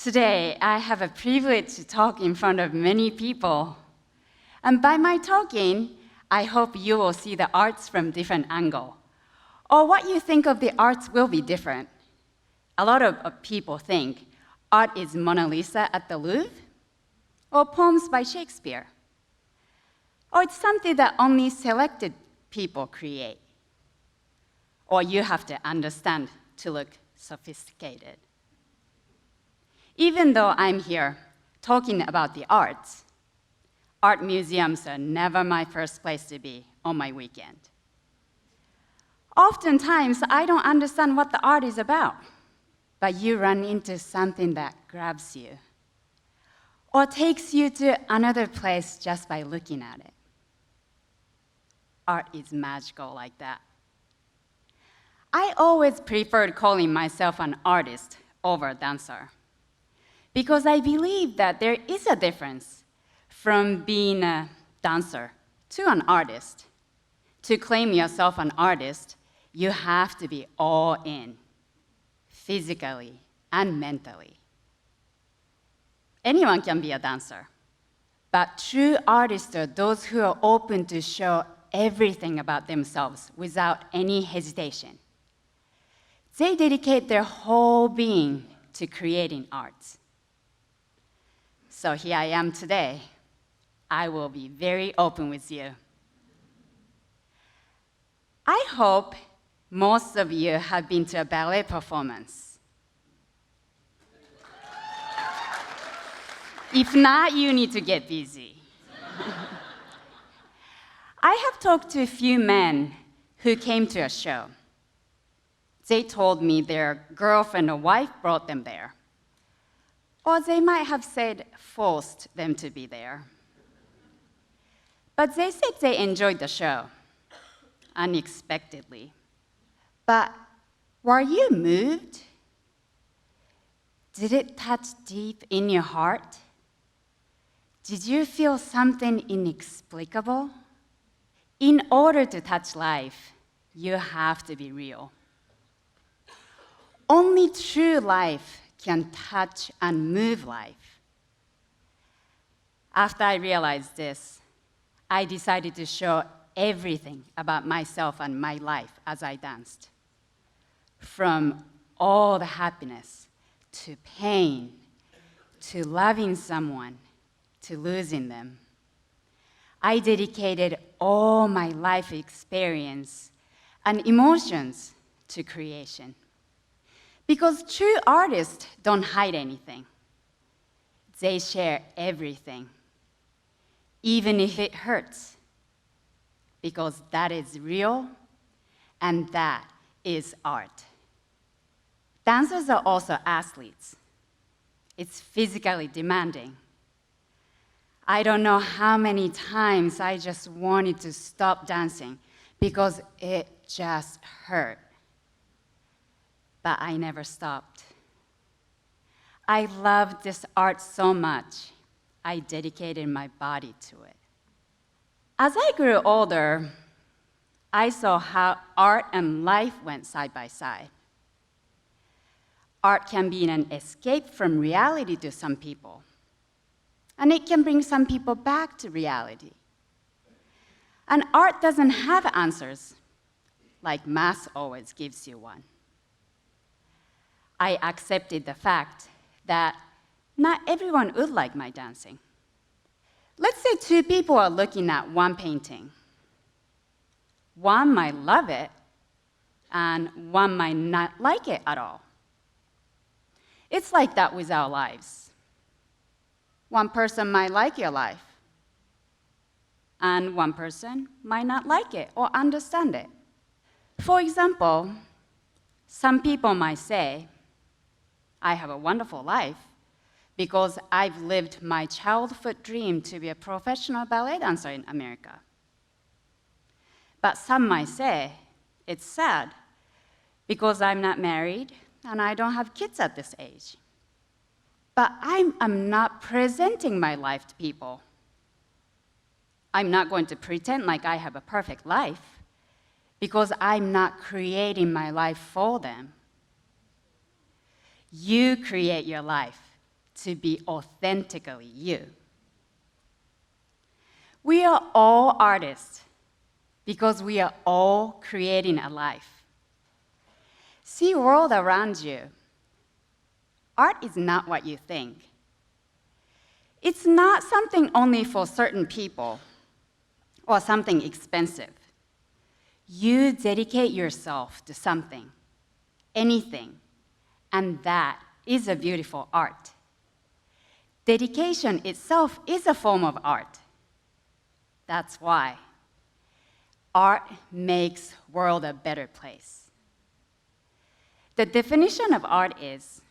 Today, I have a privilege to talk in front of many people. And by my talking, I hope you will see the arts from different angle. Or what you think of the arts will be different. A lot of people think art is Mona Lisa at the Louvre, or poems by Shakespeare. Or it's something that only selected people create. Or you have to understand to look sophisticated. Even though I'm here talking about the arts, art museums are never my first place to be on my weekend. Oftentimes, I don't understand what the art is about, but you run into something that grabs you or takes you to another place just by looking at it. Art is magical like that. I always preferred calling myself an artist over a dancer, because I believe that there is a difference from being a dancer to an artist. To claim yourself an artist, you have to be all in, physically and mentally. Anyone can be a dancer, but true artists are those who are open to show everything about themselves without any hesitation. They dedicate their whole being to creating art. So here I am today. I will be very open with you. I hope most of you have been to a ballet performance. If not, you need to get busy. I have talked to a few men who came to a show. They told me their girlfriend or wife brought them there. Or they might have said forced them to be there. But they said they enjoyed the show, unexpectedly. But were you moved? Did it touch deep in your heart? Did you feel something inexplicable? In order to touch life, you have to be real. Only true life can touch and move life. After I realized this, I decided to show everything about myself and my life as I danced. From all the happiness, to pain, to loving someone, to losing them. I dedicated all my life experience and emotions to creation. Because true artists don't hide anything. They share everything, even if it hurts, because that is real and that is art. Dancers are also athletes. It's physically demanding. I don't know how many times I just wanted to stop dancing because it just hurt. But I never stopped. I loved this art so much, I dedicated my body to it. As I grew older, I saw how art and life went side by side. Art can be an escape from reality to some people, and it can bring some people back to reality. And art doesn't have answers, like math always gives you one. I accepted the fact that not everyone would like my dancing. Let's say two people are looking at one painting. One might love it, and one might not like it at all. It's like that with our lives. One person might like your life, and one person might not like it or understand it. For example, some people might say, I have a wonderful life because I've lived my childhood dream to be a professional ballet dancer in America. But some might say, it's sad because I'm not married and I don't have kids at this age. But I'm not presenting my life to people. I'm not going to pretend like I have a perfect life because I'm not creating my life for them. You create your life to be authentically you. We are all artists because we are all creating a life. See the world around you. Art is not what you think. It's not something only for certain people or something expensive. You dedicate yourself to something, anything, and that is a beautiful art. Dedication itself is a form of art. That's why art makes the world a better place. The definition of art is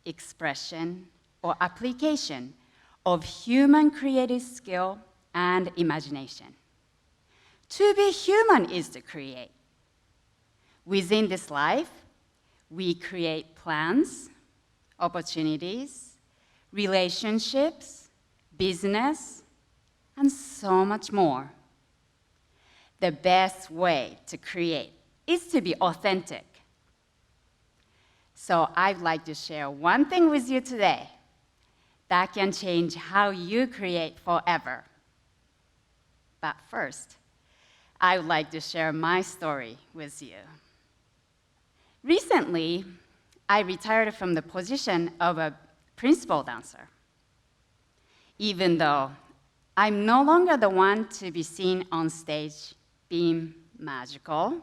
expression or application of human creative skill and imagination. To be human is to create. Within this life, we create plans, opportunities, relationships, business, and so much more. The best way to create is to be authentic. So I'd like to share one thing with you today that can change how you create forever. But first, I would like to share my story with you. Recently, I retired from the position of a principal dancer. Even though I'm no longer the one to be seen on stage being magical,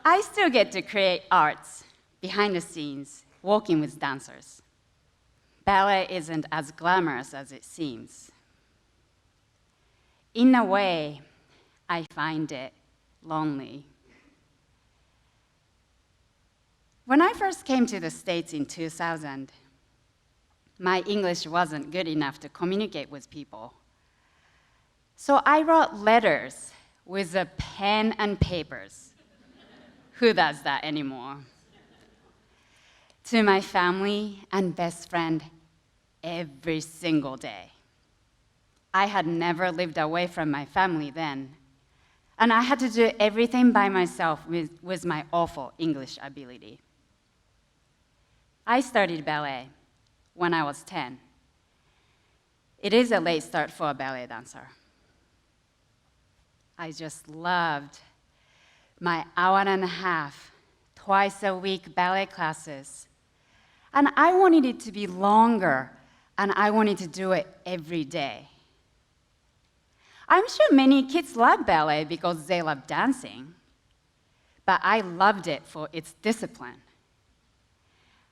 I still get to create arts behind the scenes, working with dancers. Ballet isn't as glamorous as it seems. In a way, I find it lonely. When I first came to the States in 2000, my English wasn't good enough to communicate with people. So I wrote letters with a pen and papers. Who does that anymore? To my family and best friend every single day. I had never lived away from my family then, and I had to do everything by myself with my awful English ability. I started ballet when I was 10. It is a late start for a ballet dancer. I just loved my hour and a half, twice a week ballet classes. And I wanted it to be longer, and I wanted to do it every day. I'm sure many kids love ballet because they love dancing, but I loved it for its discipline.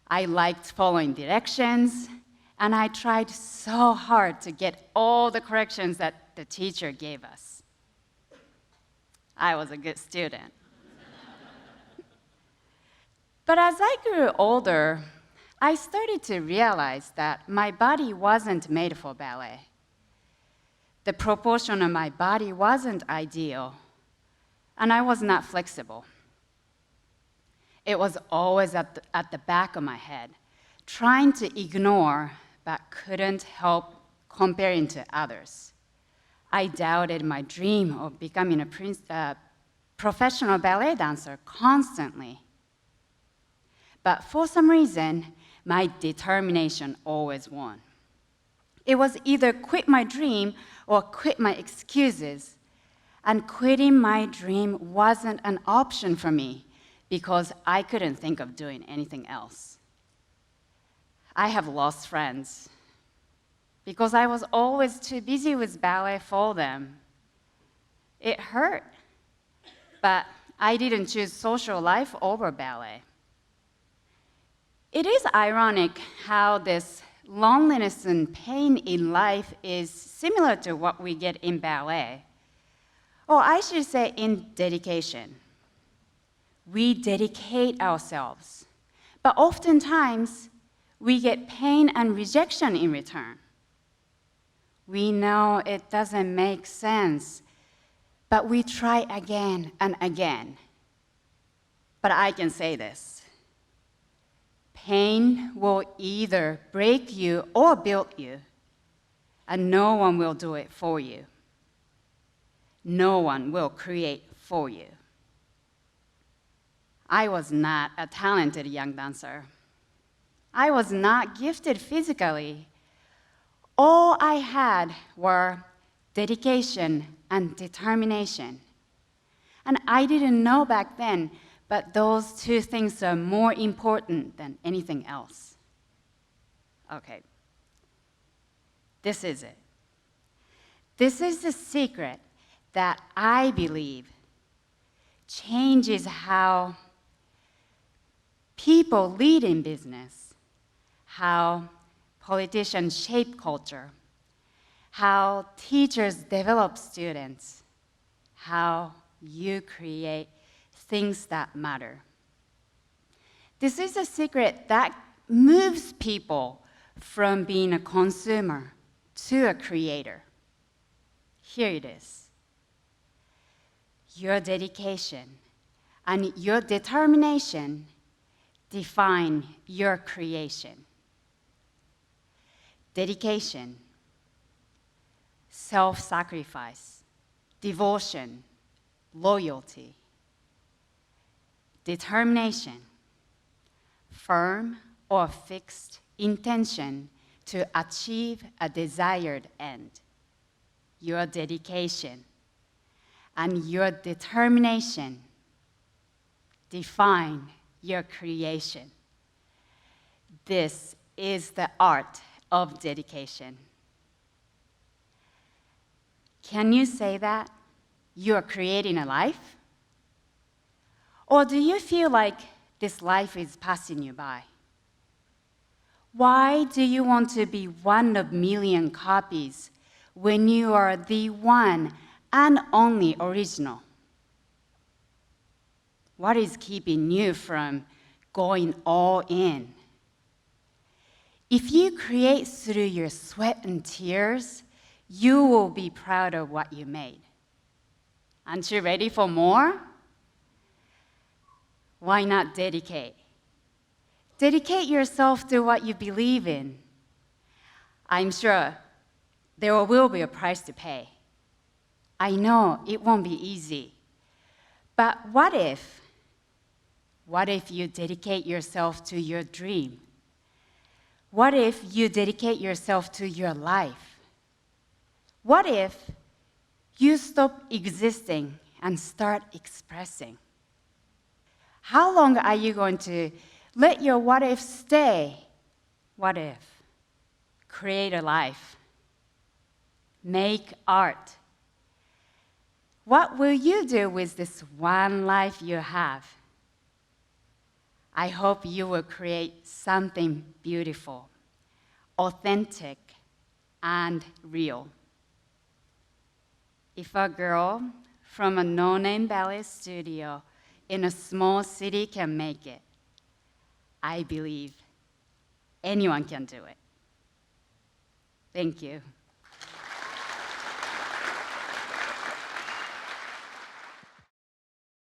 I liked following directions, and I tried so hard to get all the corrections that the teacher gave us. I was a good student. But as I grew older, I started to realize that my body wasn't made for ballet. The proportion of my body wasn't ideal, and I was not flexible. It was always at the back of my head, trying to ignore, but couldn't help comparing to others. I doubted my dream of becoming a professional ballet dancer constantly. But for some reason, my determination always won. It was either quit my dream or quit my excuses. And quitting my dream wasn't an option for me because I couldn't think of doing anything else. I have lost friends because I was always too busy with ballet for them. It hurt, but I didn't choose social life over ballet. It is ironic how this loneliness and pain in life is similar to what we get in ballet. Or I should say in dedication. We dedicate ourselves, but oftentimes we get pain and rejection in return. We know it doesn't make sense, but we try again and again. But I can say this. Pain will either break you or build you, and no one will do it for you. No one will create for you. I was not a talented young dancer. I was not gifted physically. All I had were dedication and determination. And I didn't know back then, but those two things are more important than anything else. Okay, this is it. This is the secret that I believe changes how people lead in business, how politicians shape culture, how teachers develop students, how you create things that matter. This is a secret that moves people from being a consumer to a creator. Here it is. Your dedication and your determination define your creation. Dedication, self-sacrifice, devotion, loyalty. Determination, firm or fixed intention to achieve a desired end. Your dedication and your determination define your creation. This is the art of dedication. Can you say that you are creating a life? Or do you feel like this life is passing you by? Why do you want to be one of a million copies when you are the one and only original? What is keeping you from going all in? If you create through your sweat and tears, you will be proud of what you made. Aren't you ready for more? Why not dedicate? Dedicate yourself to what you believe in. I'm sure there will be a price to pay. I know it won't be easy. But what if you dedicate yourself to your dream? What if you dedicate yourself to your life? What if you stop existing and start expressing? How long are you going to let your what if stay? What if? Create a life. Make art. What will you do with this one life you have? I hope you will create something beautiful, authentic, and real. If a girl from a no-name ballet studio in a small city can make it, I believe anyone can do it. Thank you.